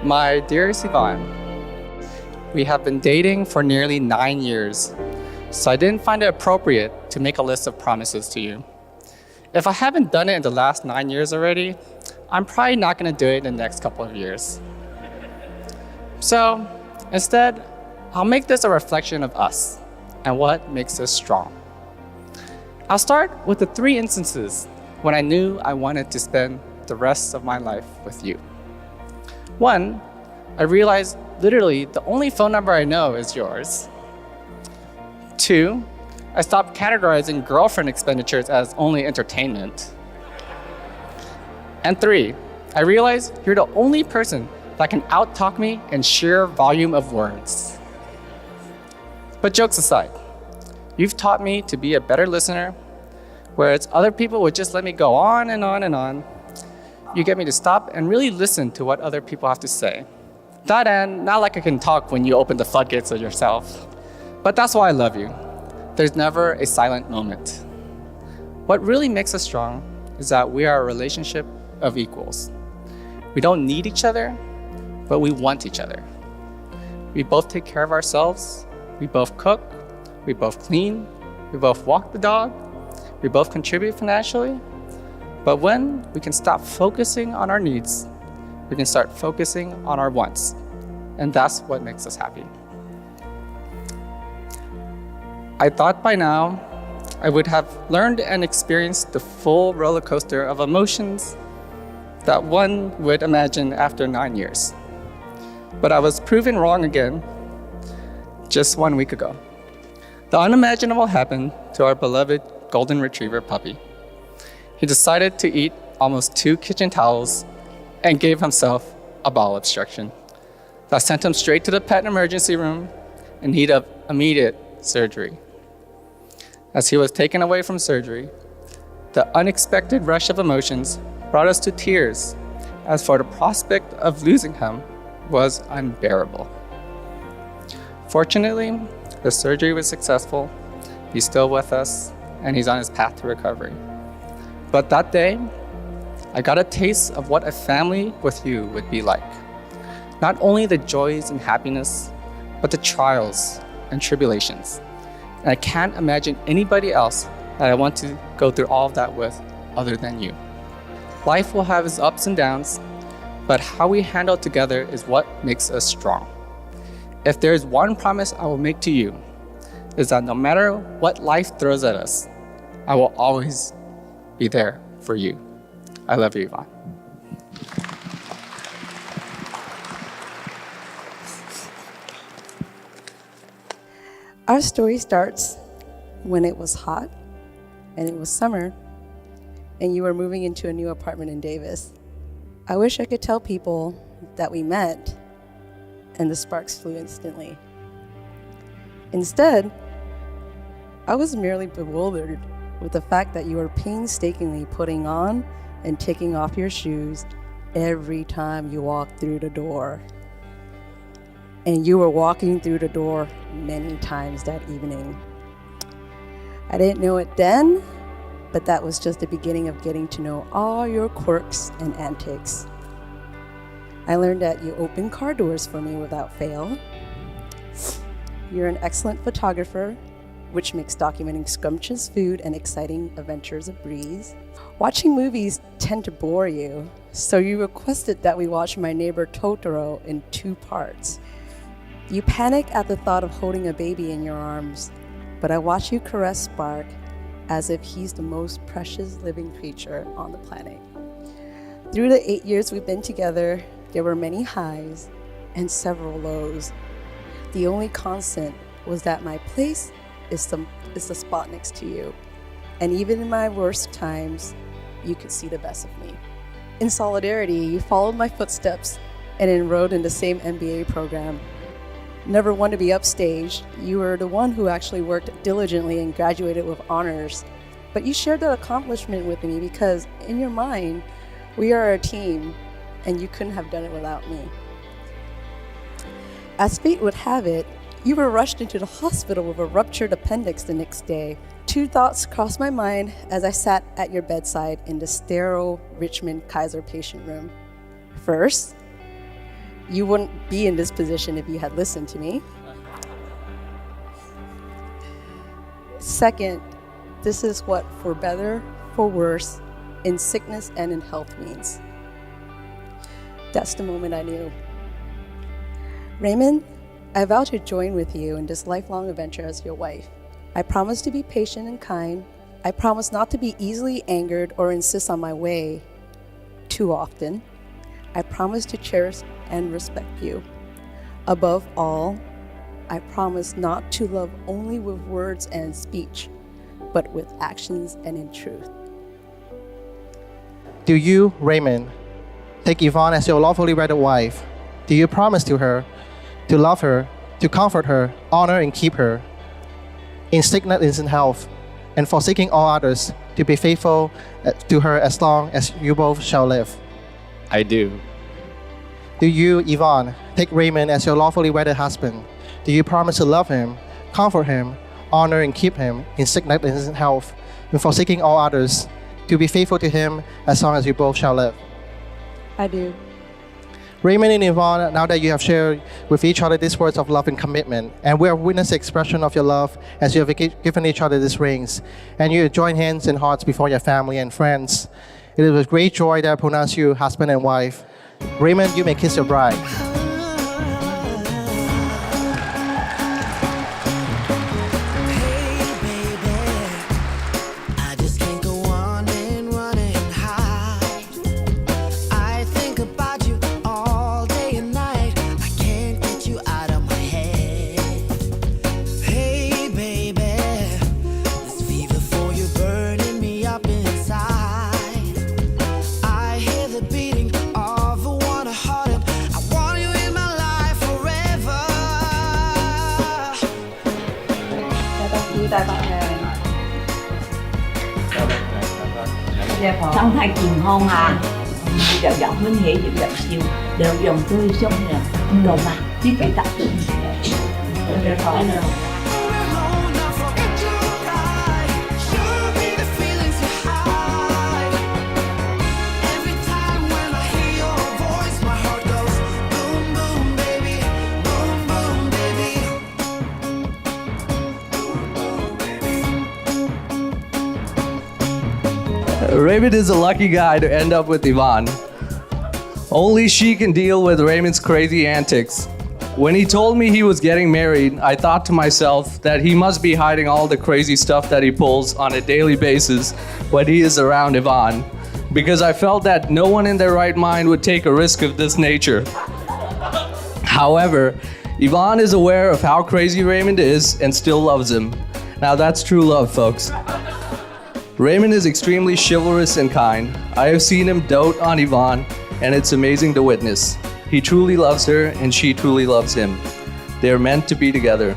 My dearest Evonne, we have been dating for nearly 9 years, so I didn't find it appropriate to make a list of promises to you. If I haven't done it in the last 9 years already, I'm probably not going to do it in the next couple of years. So instead, I'll make this a reflection of us and what makes us strong. I'll start with the 3 instances when I knew I wanted to spend the rest of my life with you. 1, I realized literally the only phone number I know is yours. 2, I stopped categorizing girlfriend expenditures as only entertainment. And 3, I realized you're the only person that can out-talk me in sheer volume of words. But jokes aside, you've taught me to be a better listener, whereas other people would just let me go on and on and on. You get me to stop and really listen to what other people have to say. That and not like I can talk when you open the floodgates of yourself. But that's why I love you. There's never a silent moment. What really makes us strong is that we are a relationship of equals. We don't need each other, but we want each other. We both take care of ourselves. We both cook. We both clean. We both walk the dog. We both contribute financially. But when we can stop focusing on our needs, we can start focusing on our wants. And that's what makes us happy. I thought by now I would have learned and experienced the full roller coaster of emotions that one would imagine after 9 years. But I was proven wrong again just 1 week ago. The unimaginable happened to our beloved golden retriever puppy. He decided to eat almost 2 kitchen towels and gave himself a bowel obstruction that sent him straight to the pet emergency room in need of immediate surgery. As he was taken away from surgery, the unexpected rush of emotions brought us to tears, as for the prospect of losing him was unbearable. Fortunately, the surgery was successful. He's still with us, and he's on his path to recovery. But that day, I got a taste of what a family with you would be like. Not only the joys and happiness, but the trials and tribulations. And I can't imagine anybody else that I want to go through all of that with other than you. Life will have its ups and downs, but how we handle it together is what makes us strong. If there is one promise I will make to you, is that no matter what life throws at us, I will always be there for you. I love you, Evonne. Our story starts when it was hot and it was summer and you were moving into a new apartment in Davis. I wish I could tell people that we met and the sparks flew instantly. Instead, I was merely bewildered with the fact that you were painstakingly putting on and taking off your shoes every time you walked through the door. And you were walking through the door many times that evening. I didn't know it then, but that was just the beginning of getting to know all your quirks and antics. I learned that you open car doors for me without fail. You're an excellent photographer, which makes documenting scrumptious food and exciting adventures a breeze. Watching movies tend to bore you, so you requested that we watch My Neighbor Totoro in 2 parts. You panic at the thought of holding a baby in your arms, but I watch you caress Spark as if he's the most precious living creature on the planet. Through the 8 years we've been together, there were many highs and several lows. The only constant was that my place is the spot next to you. And even in my worst times, you could see the best of me. In solidarity, you followed my footsteps and enrolled in the same MBA program. Never one to be upstaged, you were the one who actually worked diligently and graduated with honors. But you shared that accomplishment with me because in your mind, we are a team and you couldn't have done it without me. As fate would have it, you were rushed into the hospital with a ruptured appendix the next day. 2 thoughts crossed my mind as I sat at your bedside in the sterile Richmond Kaiser patient room. First, You wouldn't be in this position if you had listened to me. Second, this is what for better, for worse, in sickness and in health means. That's the moment I knew. Raymond, I vow to join with you in this lifelong adventure as your wife. I promise to be patient and kind. I promise not to be easily angered or insist on my way too often. I promise to cherish and respect you. Above all, I promise not to love only with words and speech, but with actions and in truth. Do you, Raymond, take Evonne as your lawfully wedded wife? Do you promise to her, to love her, to comfort her, honor and keep her, in sickness and in health, and forsaking all others, to be faithful to her as long as you both shall live? I do. Do you, Evonne, take Raymond as your lawfully wedded husband? Do you promise to love him, comfort him, honor and keep him in sickness and in health, and forsaking all others, to be faithful to him as long as you both shall live? I do. Raymond and Evonne, now that you have shared with each other these words of love and commitment, and we have witnessed the expression of your love as you have given each other these rings, and you join hands and hearts before your family and friends, it is with great joy that I pronounce you husband and wife. Raymond, you may kiss your bride. Thân thể健康à, giàu giàu huynh hệ giàu giàu siêu, đều dòng tươi sống nè, đồ mà, biết phải tập trung. Raymond is a lucky guy to end up with Evonne. Only she can deal with Raymond's crazy antics. When he told me he was getting married, I thought to myself that he must be hiding all the crazy stuff that he pulls on a daily basis when he is around Evonne, because I felt that no one in their right mind would take a risk of this nature. However, Evonne is aware of how crazy Raymond is and still loves him. Now that's true love, folks. Raymond is extremely chivalrous and kind. I have seen him dote on Evonne, and it's amazing to witness. He truly loves her, and she truly loves him. They are meant to be together.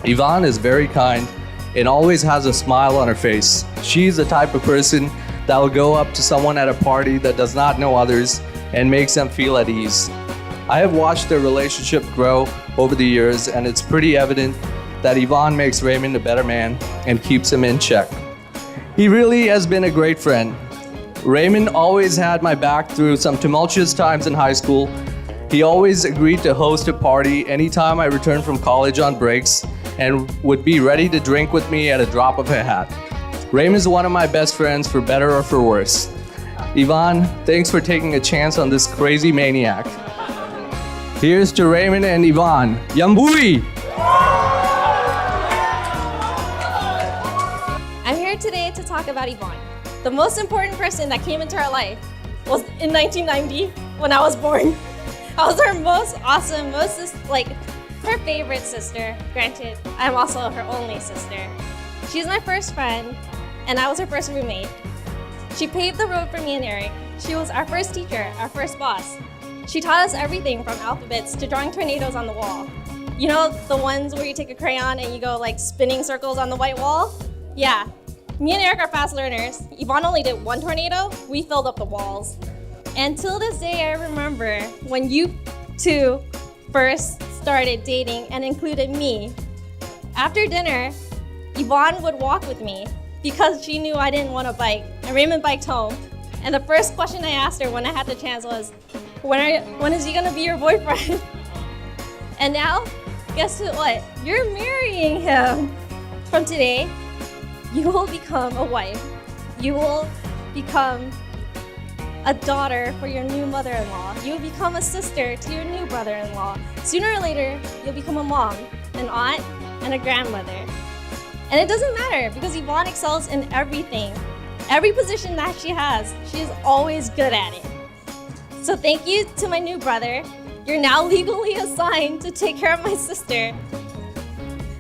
Evonne is very kind and always has a smile on her face. She's the type of person that will go up to someone at a party that does not know others and makes them feel at ease. I have watched their relationship grow over the years, and it's pretty evident that Evonne makes Raymond a better man and keeps him in check. He really has been a great friend. Raymond always had my back through some tumultuous times in high school. He always agreed to host a party anytime I returned from college on breaks and would be ready to drink with me at a drop of a hat. Raymond's one of my best friends for better or for worse. Evonne, thanks for taking a chance on this crazy maniac. Here's to Raymond and Evonne. Yambui! I'm here today to talk about Evonne. The most important person that came into our life was in 1990 when I was born. I was her most awesome, her favorite sister. Granted, I'm also her only sister. She's my first friend, and I was her first roommate. She paved the road for me and Eric. She was our first teacher, our first boss. She taught us everything from alphabets to drawing tornadoes on the wall. You know, the ones where you take a crayon and you go like spinning circles on the white wall? Yeah. Me and Eric are fast learners. Evonne only did one tornado, we filled up the walls. And till this day, I remember when you two first started dating and included me. After dinner, Evonne would walk with me because she knew I didn't want to bike, and Raymond biked home. And the first question I asked her when I had the chance was, When is he gonna be your boyfriend? And now, guess what? You're marrying him. From today, you will become a wife. You will become a daughter for your new mother-in-law. You will become a sister to your new brother-in-law. Sooner or later, you'll become a mom, an aunt, and a grandmother. And it doesn't matter because Evonne excels in everything. Every position that she has, she is always good at it. So thank you to my new brother. You're now legally assigned to take care of my sister.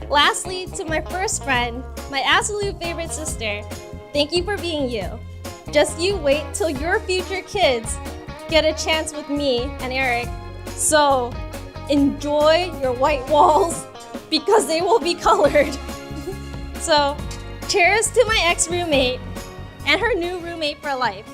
Lastly, to my first friend, my absolute favorite sister, thank you for being you. Just you wait till your future kids get a chance with me and Eric. So enjoy your white walls because they will be colored. So cheers to my ex-roommate and her new roommate for life.